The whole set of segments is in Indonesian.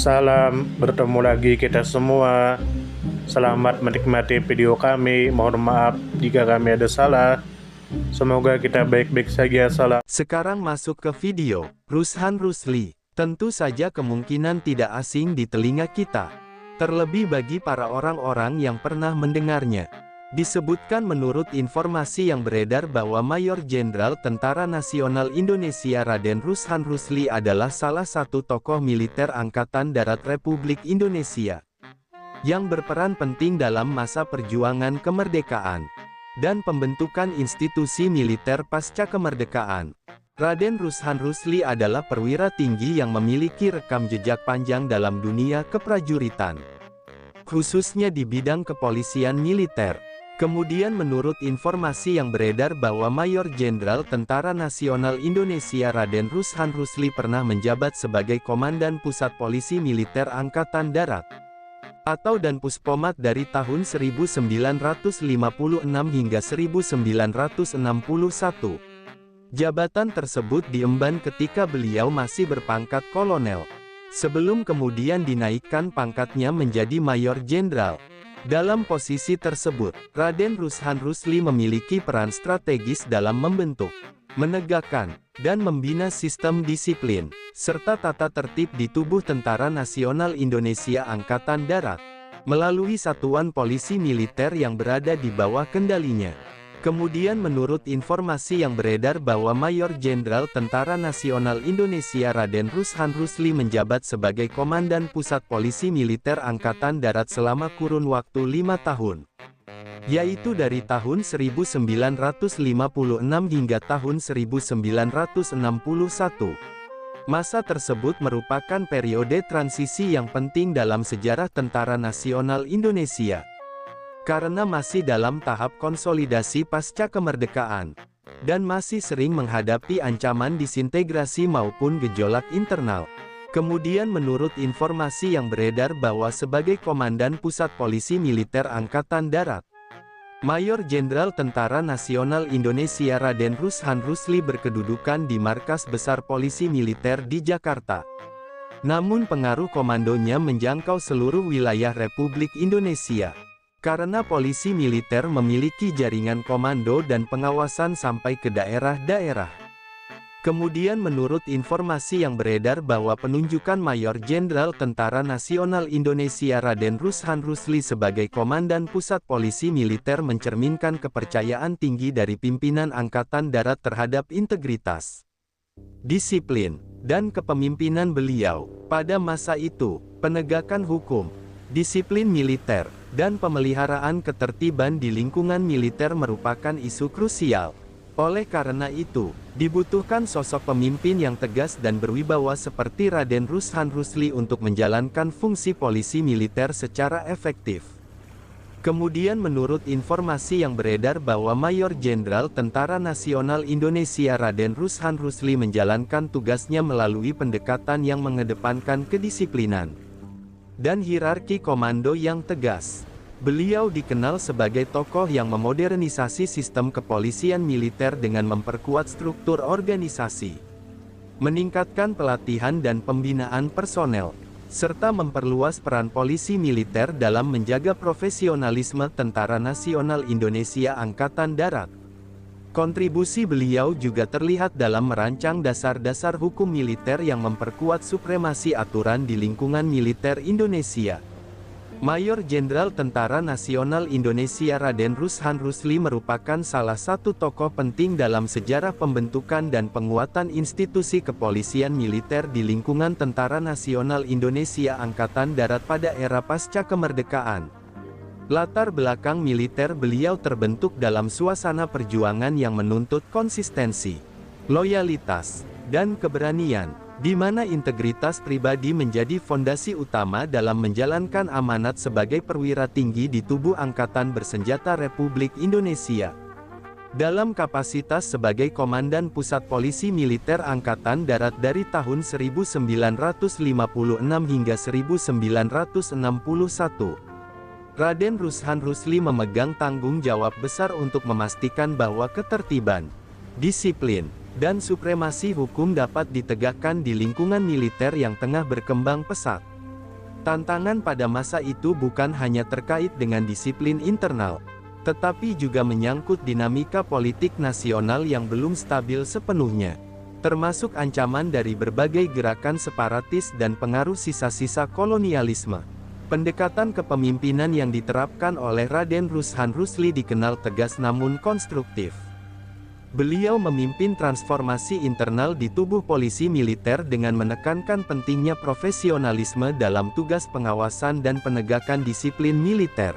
Salam, bertemu lagi kita semua. Selamat menikmati video kami. Mohon maaf jika kami ada salah. Semoga kita baik-baik saja. Salam. Sekarang masuk ke video. Rushan Rusli. Tentu saja kemungkinan tidak asing di telinga kita. Terlebih bagi para orang-orang yang pernah mendengarnya. Disebutkan menurut informasi yang beredar bahwa Mayor Jenderal Tentara Nasional Indonesia Raden Rushan Rusli adalah salah satu tokoh militer Angkatan Darat Republik Indonesia yang berperan penting dalam masa perjuangan kemerdekaan dan pembentukan institusi militer pasca kemerdekaan. Raden Rushan Rusli adalah perwira tinggi yang memiliki rekam jejak panjang dalam dunia keprajuritan, khususnya di bidang kepolisian militer. Kemudian menurut informasi yang beredar bahwa Mayor Jenderal Tentara Nasional Indonesia Raden Rushan Rusli pernah menjabat sebagai Komandan Pusat Polisi Militer Angkatan Darat atau Danpuspomat dari tahun 1956 hingga 1961. Jabatan tersebut diemban ketika beliau masih berpangkat kolonel, sebelum kemudian dinaikkan pangkatnya menjadi Mayor Jenderal. Dalam posisi tersebut, Raden Rushan Rusli memiliki peran strategis dalam membentuk, menegakkan, dan membina sistem disiplin, serta tata tertib di tubuh Tentara Nasional Indonesia Angkatan Darat, melalui satuan polisi militer yang berada di bawah kendalinya. Kemudian menurut informasi yang beredar bahwa Mayor Jenderal Tentara Nasional Indonesia Raden Rushan Rusli menjabat sebagai Komandan Pusat Polisi Militer Angkatan Darat selama kurun waktu 5 tahun, yaitu dari tahun 1956 hingga tahun 1961. Masa tersebut merupakan periode transisi yang penting dalam sejarah Tentara Nasional Indonesia, karena masih dalam tahap konsolidasi pasca kemerdekaan, dan masih sering menghadapi ancaman disintegrasi maupun gejolak internal. Kemudian menurut informasi yang beredar bahwa sebagai Komandan Pusat Polisi Militer Angkatan Darat, Mayor Jenderal Tentara Nasional Indonesia Raden Rushan Rusli berkedudukan di Markas Besar Polisi Militer di Jakarta. Namun pengaruh komandonya menjangkau seluruh wilayah Republik Indonesia, karena polisi militer memiliki jaringan komando dan pengawasan sampai ke daerah-daerah. Kemudian menurut informasi yang beredar bahwa penunjukan Mayor Jenderal Tentara Nasional Indonesia Raden Rushan Rusli sebagai Komandan Pusat Polisi Militer mencerminkan kepercayaan tinggi dari pimpinan Angkatan Darat terhadap integritas, disiplin, dan kepemimpinan beliau. Pada masa itu, penegakan hukum, disiplin militer, dan pemeliharaan ketertiban di lingkungan militer merupakan isu krusial. Oleh karena itu, dibutuhkan sosok pemimpin yang tegas dan berwibawa seperti Raden Rushan Rusli untuk menjalankan fungsi polisi militer secara efektif. Kemudian menurut informasi yang beredar bahwa Mayor Jenderal Tentara Nasional Indonesia Raden Rushan Rusli menjalankan tugasnya melalui pendekatan yang mengedepankan kedisiplinan dan hierarki komando yang tegas. Beliau dikenal sebagai tokoh yang memodernisasi sistem kepolisian militer dengan memperkuat struktur organisasi, meningkatkan pelatihan dan pembinaan personel, serta memperluas peran polisi militer dalam menjaga profesionalisme Tentara Nasional Indonesia Angkatan Darat. Kontribusi beliau juga terlihat dalam merancang dasar-dasar hukum militer yang memperkuat supremasi aturan di lingkungan militer Indonesia. Mayor Jenderal Tentara Nasional Indonesia Raden Rushan Rusli merupakan salah satu tokoh penting dalam sejarah pembentukan dan penguatan institusi kepolisian militer di lingkungan Tentara Nasional Indonesia Angkatan Darat pada era pasca kemerdekaan. Latar belakang militer beliau terbentuk dalam suasana perjuangan yang menuntut konsistensi, loyalitas, dan keberanian, di mana integritas pribadi menjadi fondasi utama dalam menjalankan amanat sebagai perwira tinggi di tubuh Angkatan Bersenjata Republik Indonesia. Dalam kapasitas sebagai Komandan Pusat Polisi Militer Angkatan Darat dari tahun 1956 hingga 1961, Raden Rushan Rusli memegang tanggung jawab besar untuk memastikan bahwa ketertiban, disiplin, dan supremasi hukum dapat ditegakkan di lingkungan militer yang tengah berkembang pesat. Tantangan pada masa itu bukan hanya terkait dengan disiplin internal, tetapi juga menyangkut dinamika politik nasional yang belum stabil sepenuhnya, termasuk ancaman dari berbagai gerakan separatis dan pengaruh sisa-sisa kolonialisme. Pendekatan kepemimpinan yang diterapkan oleh Raden Rushan Rusli dikenal tegas namun konstruktif. Beliau memimpin transformasi internal di tubuh polisi militer dengan menekankan pentingnya profesionalisme dalam tugas pengawasan dan penegakan disiplin militer.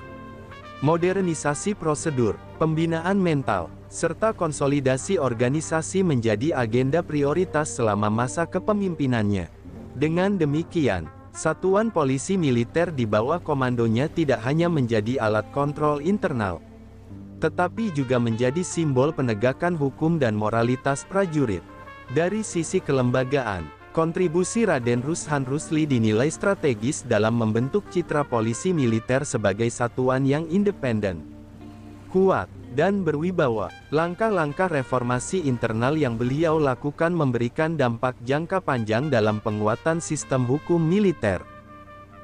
Modernisasi prosedur, pembinaan mental, serta konsolidasi organisasi menjadi agenda prioritas selama masa kepemimpinannya. Dengan demikian, satuan polisi militer di bawah komandonya tidak hanya menjadi alat kontrol internal, tetapi juga menjadi simbol penegakan hukum dan moralitas prajurit. Dari sisi kelembagaan, kontribusi Raden Rushan Rusli dinilai strategis dalam membentuk citra polisi militer sebagai satuan yang independen, kuat, dan berwibawa. Langkah-langkah reformasi internal yang beliau lakukan memberikan dampak jangka panjang dalam penguatan sistem hukum militer,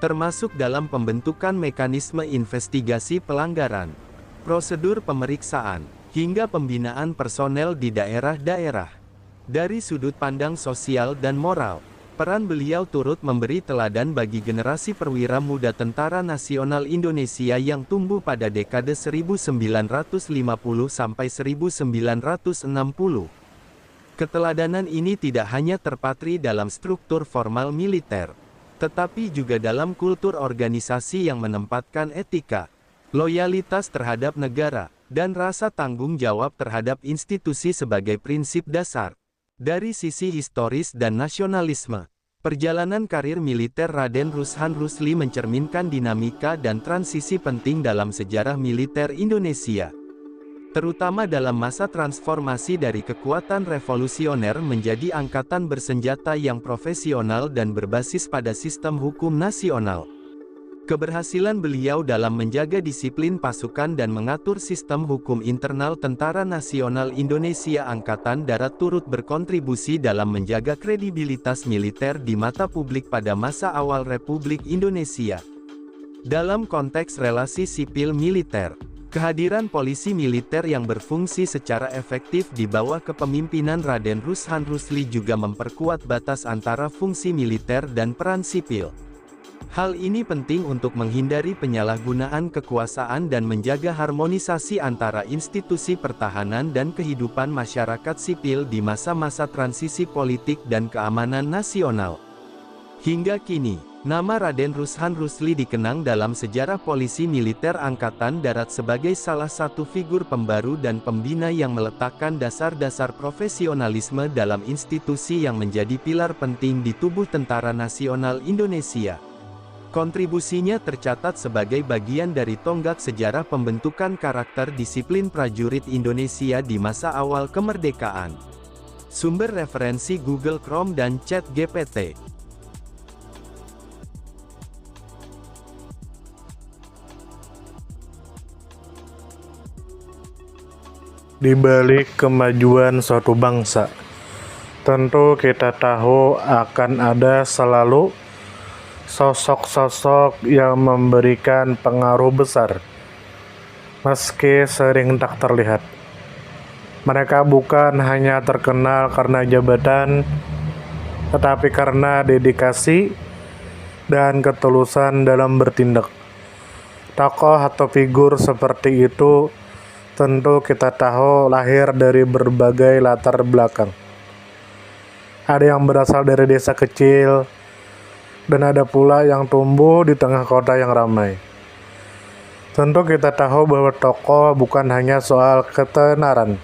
termasuk dalam pembentukan mekanisme investigasi pelanggaran, prosedur pemeriksaan, hingga pembinaan personel di daerah-daerah. Dari sudut pandang sosial dan moral, peran beliau turut memberi teladan bagi generasi perwira muda Tentara Nasional Indonesia yang tumbuh pada dekade 1950 sampai 1960. Keteladanan ini tidak hanya terpatri dalam struktur formal militer, tetapi juga dalam kultur organisasi yang menempatkan etika, loyalitas terhadap negara, dan rasa tanggung jawab terhadap institusi sebagai prinsip dasar. Dari sisi historis dan nasionalisme, perjalanan karir militer Raden Rushan Rusli mencerminkan dinamika dan transisi penting dalam sejarah militer Indonesia, terutama dalam masa transformasi dari kekuatan revolusioner menjadi angkatan bersenjata yang profesional dan berbasis pada sistem hukum nasional. Keberhasilan beliau dalam menjaga disiplin pasukan dan mengatur sistem hukum internal Tentara Nasional Indonesia Angkatan Darat turut berkontribusi dalam menjaga kredibilitas militer di mata publik pada masa awal Republik Indonesia. Dalam konteks relasi sipil-militer, kehadiran polisi militer yang berfungsi secara efektif di bawah kepemimpinan Raden Rushan Rusli juga memperkuat batas antara fungsi militer dan peran sipil. Hal ini penting untuk menghindari penyalahgunaan kekuasaan dan menjaga harmonisasi antara institusi pertahanan dan kehidupan masyarakat sipil di masa-masa transisi politik dan keamanan nasional. Hingga kini, nama Raden Rushan Rusli dikenang dalam sejarah polisi militer Angkatan Darat sebagai salah satu figur pembaru dan pembina yang meletakkan dasar-dasar profesionalisme dalam institusi yang menjadi pilar penting di tubuh Tentara Nasional Indonesia. Kontribusinya tercatat sebagai bagian dari tonggak sejarah pembentukan karakter disiplin prajurit Indonesia di masa awal kemerdekaan. Sumber referensi Google Chrome dan ChatGPT. Di balik kemajuan suatu bangsa, tentu kita tahu akan ada selalu sosok-sosok yang memberikan pengaruh besar, meski sering tak terlihat. Mereka bukan hanya terkenal karena jabatan, tetapi karena dedikasi dan ketulusan dalam bertindak. Tokoh atau figur seperti itu tentu kita tahu lahir dari berbagai latar belakang. Ada yang berasal dari desa kecil, dan ada pula yang tumbuh di tengah kota yang ramai. Tentu kita tahu bahwa tokoh bukan hanya soal ketenaran.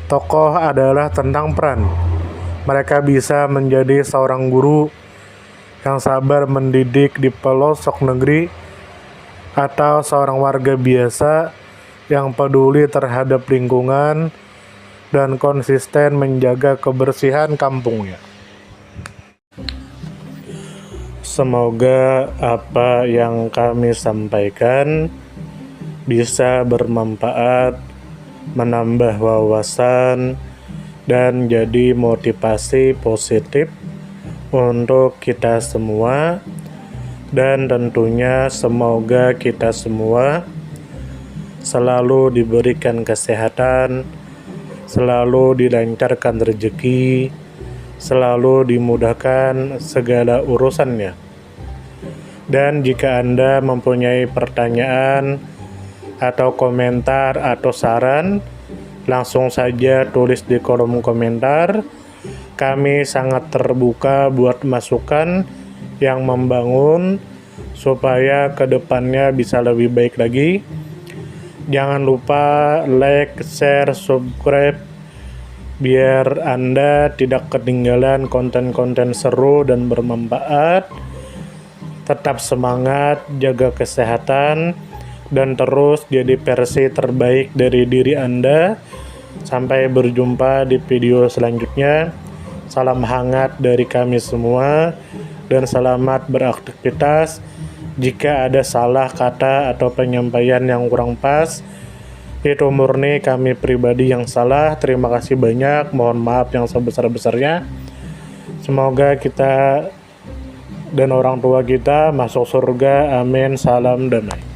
Tokoh adalah tentang peran. Mereka bisa menjadi seorang guru yang sabar mendidik di pelosok negeri, atau seorang warga biasa yang peduli terhadap lingkungan dan konsisten menjaga kebersihan kampungnya. Semoga apa yang kami sampaikan bisa bermanfaat, menambah wawasan, dan jadi motivasi positif untuk kita semua Dan tentunya semoga kita semua selalu diberikan kesehatan, selalu dilancarkan rezeki, selalu dimudahkan segala urusannya. Dan jika Anda mempunyai pertanyaan atau komentar atau saran, langsung saja tulis di kolom komentar. Kami sangat terbuka buat masukan yang membangun supaya kedepannya bisa lebih baik lagi. Jangan lupa like, share, subscribe biar Anda tidak ketinggalan konten-konten seru dan bermanfaat. Tetap semangat, jaga kesehatan, dan terus jadi versi terbaik dari diri Anda. Sampai berjumpa di video selanjutnya. Salam hangat dari kami semua dan selamat beraktivitas. Jika ada salah kata atau penyampaian yang kurang pas, itu murni kami pribadi yang salah. Terima kasih banyak, mohon maaf yang sebesar-besarnya. Semoga kita dan orang tua kita masuk surga, amin, salam damai.